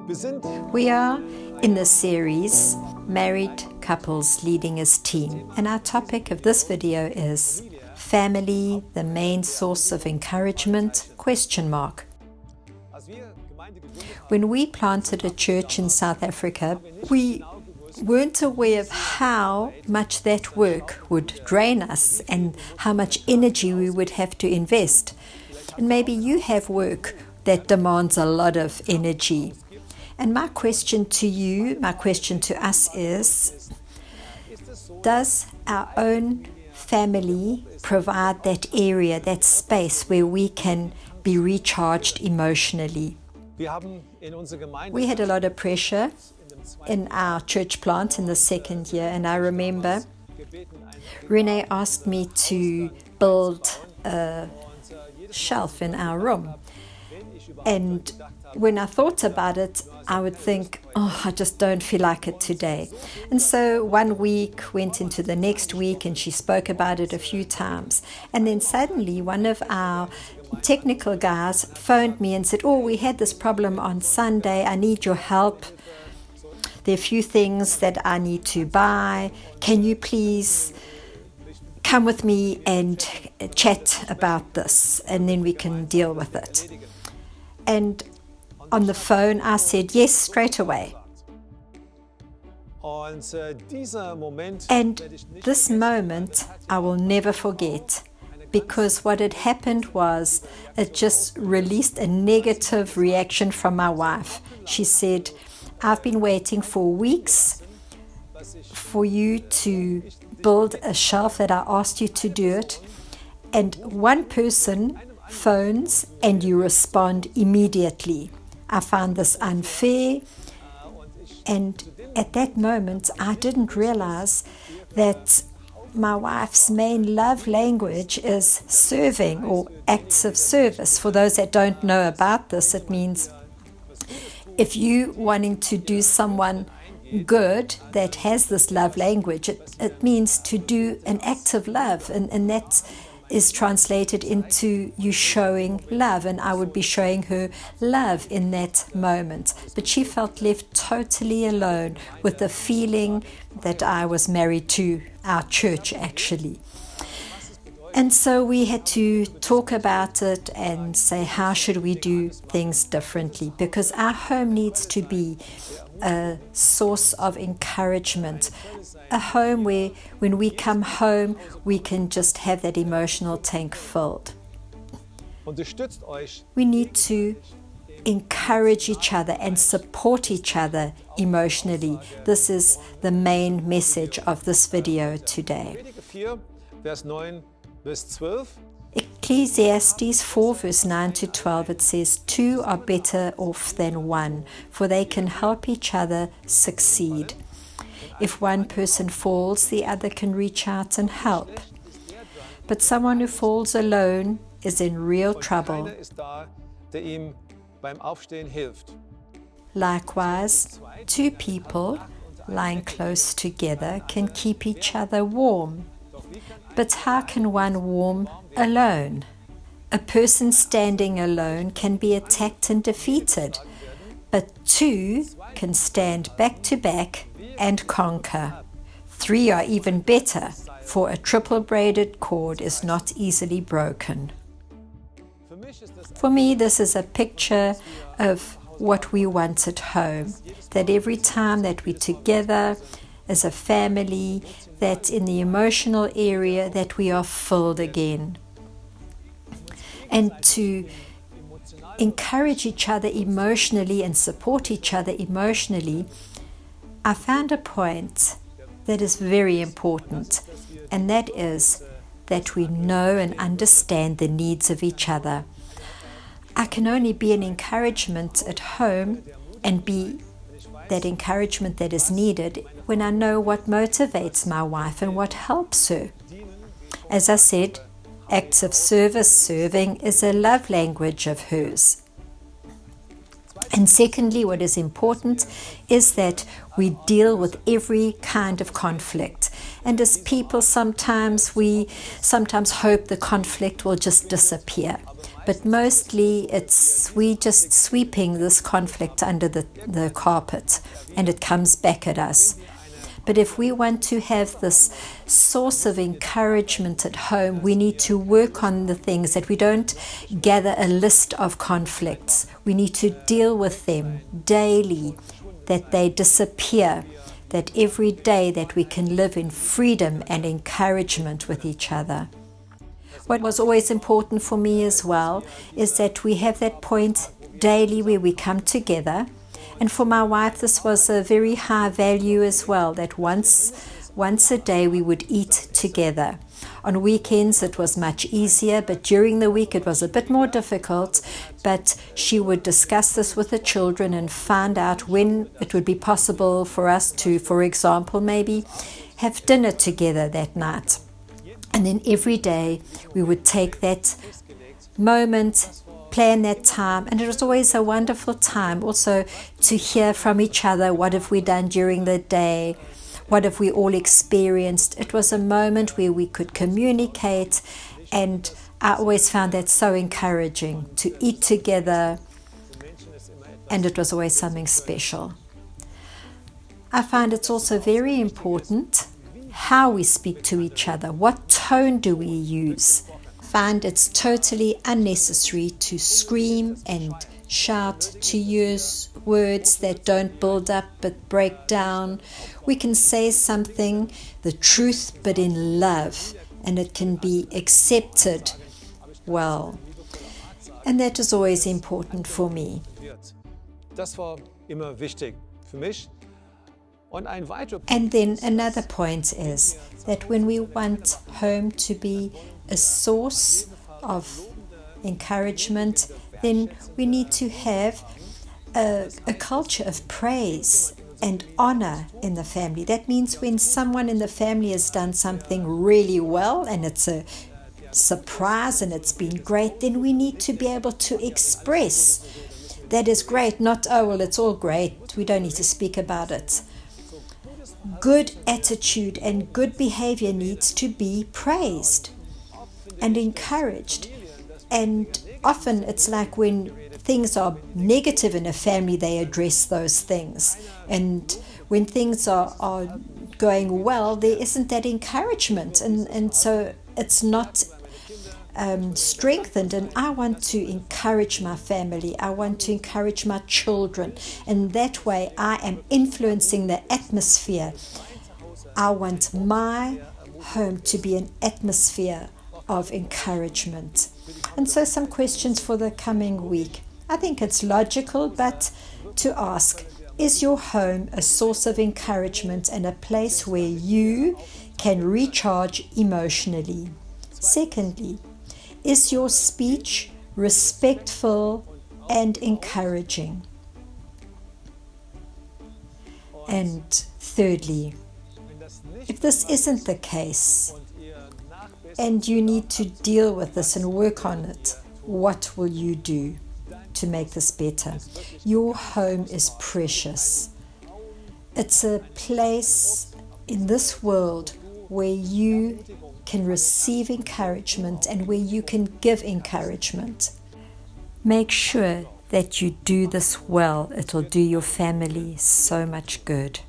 We are in the series Married Couples Leading as Team, and our topic of this video is Family, the main source of encouragement? When we planted a church in South Africa, we weren't aware of how much that work would drain us and how much energy we would have to invest. And maybe you have work that demands a lot of energy. And my question to you, my question to us is, does our own family provide that area, that space where we can be recharged emotionally? We had a lot of pressure in our church plant in the second year, and I remember Renee asked me to build a shelf in our room. And when I thought about it, I would think, oh, I just don't feel like it today. And so one week went into the next week, and she spoke about it a few times. And then suddenly one of our technical guys phoned me and said, oh, we had this problem on Sunday. I need your help. There are a few things that I need to buy. Can you please come with me and chat about this, and then we can deal with it? And on the phone, I said yes straight away. And this moment I will never forget, because what had happened was it just released a negative reaction from my wife. She said, I've been waiting for weeks for you to build a shelf that I asked you to do it, and one person phones and you respond immediately. I found this unfair, and at that moment I didn't realize that my wife's main love language is serving, or acts of service. For those that don't know about this, it means if you wanting to do someone good that has this love language, it means to do an act of love, and that is translated into you showing love, and I would be showing her love in that moment. But she felt left totally alone with the feeling that I was married to our church, actually. And so we had to talk about it and say, how should we do things differently? Because our home needs to be a source of encouragement, a home where when we come home, we can just have that emotional tank filled. We need to encourage each other and support each other emotionally. This is the main message of this video today. Ecclesiastes 4 verse 9 to 12, it says, two are better off than one, for they can help each other succeed. If one person falls, the other can reach out and help. But someone who falls alone is in real trouble. Likewise, two people lying close together can keep each other warm. But how can one warm alone? A person standing alone can be attacked and defeated, but two can stand back to back and conquer. Three are even better, for a triple braided cord is not easily broken. For me, this is a picture of what we want at home, that every time that we're together as a family, that in the emotional area that we are filled again. And to encourage each other emotionally and support each other emotionally, I found a point that is very important, and that is that we know and understand the needs of each other. I can only be an encouragement at home and be that encouragement that is needed when I know what motivates my wife and what helps her. As I said, acts of service, serving, is a love language of hers. And secondly, what is important is that we deal with every kind of conflict. And as people, we sometimes hope the conflict will just disappear. But mostly we just sweeping this conflict under the carpet, and it comes back at us. But if we want to have this source of encouragement at home, we need to work on the things that we don't gather a list of conflicts. We need to deal with them daily, that they disappear, that every day that we can live in freedom and encouragement with each other. What was always important for me as well is that we have that point daily where we come together. And for my wife, this was a very high value as well, that once a day we would eat together. On weekends it was much easier, but during the week it was a bit more difficult. But she would discuss this with the children and find out when it would be possible for us to, for example, maybe have dinner together that night. And then every day we would take that moment, plan that time, and it was always a wonderful time also to hear from each other. What have we done during the day? What have we all experienced? It was a moment where we could communicate, and I always found that so encouraging to eat together, and it was always something special. I find it's also very important how we speak to each other. What tone do we use? Find it's totally unnecessary to scream and shout, to use words that don't build up but break down. We can say something, the truth, but in love, and it can be accepted well. And that is always important for me. Das war immer wichtig für mich. And then another point is that when we want home to be a source of encouragement, then we need to have a culture of praise and honor in the family. That means when someone in the family has done something really well and it's a surprise and it's been great, then we need to be able to express that is great, not, oh, well, it's all great, we don't need to speak about it. Good attitude and good behavior needs to be praised and encouraged. And often it's like when things are negative in a family, they address those things. And when things are going well, there isn't that encouragement. And so it's not strengthened. And I want to encourage my family. I want to encourage my children. And that way I am influencing the atmosphere. I want my home to be an atmosphere of encouragement. And so some questions for the coming week. I think it's logical, but to ask, is your home a source of encouragement and a place where you can recharge emotionally? Secondly, is your speech respectful and encouraging? And thirdly, if this isn't the case, and you need to deal with this and work on it, what will you do to make this better? Your home is precious. It's a place in this world where you can receive encouragement and where you can give encouragement. Make sure that you do this well. It'll do your family so much good.